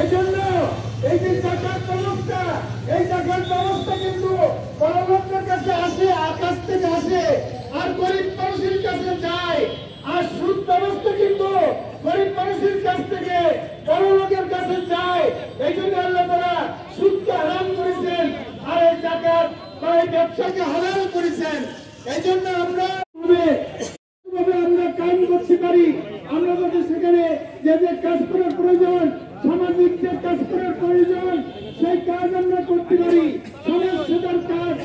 এই জন্য এই যে জাকাত ব্যবস্থা, এই জাকাত ব্যবস্থা কিন্তু বড়লোকদের কাছে আসে, আকাশ থেকে আসে, আর গরিব মানুষের কাছে যায়। আর সুদ ব্যবস্থা কিন্তু গরিব মানুষের কাছ থেকে বড়লোকের কাছে যায়। এই জন্য আল্লাহ তাআলা সুদকে হারাম করেছেন, আর এই জাকাত বা এই ব্যবসাকে হালাল করেছেন। এই জন্য আমরা কাজ করতে পারি। আমরা যদি সেখানে যে যে কাজ করার প্রয়োজন, সামাজিক যে কাজ করার প্রয়োজন, সেই কাজ আমরা করতে পারি। সমাজ সেবার কাজ,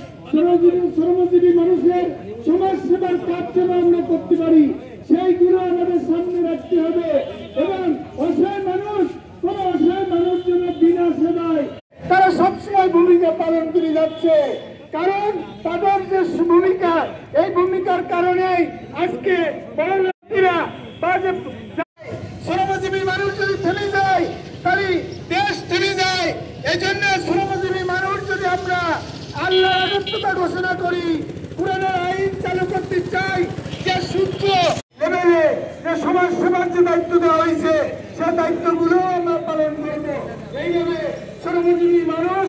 শ্রমজীবী মানুষের সমাজ সেবার কাজ যেন আমরা করতে পারি, সেইগুলো আমাদের সামনে রাখতে হবে। এবং অসহায় মানুষ, কোন অসহায় মানুষ যেন বিনা সেবায় তারা সবসময় ভূমিকা পালন করে যাচ্ছে। কারণ তাদের যে ভূমিকা, এই ভূমিকার কারণেই আজকে বড় লোকেরা বা যে শ্রমজীবী মানুষ যদি থেমে যায়, তাহলে দেশ থেমে যায়। এই জন্য শ্রমজীবী মানুষ যদি আমরা আল্লাহর রাজত্বতা ঘোষণা করি, কোরআনের আইন চালু করতে চাই, যে সূত্র লেভেলে যে সমাজ সেবার যে দায়িত্ব দেওয়া হয়েছে, সে দায়িত্বগুলো আমরা পালন করবো। এইভাবে শ্রমজীবী মানুষ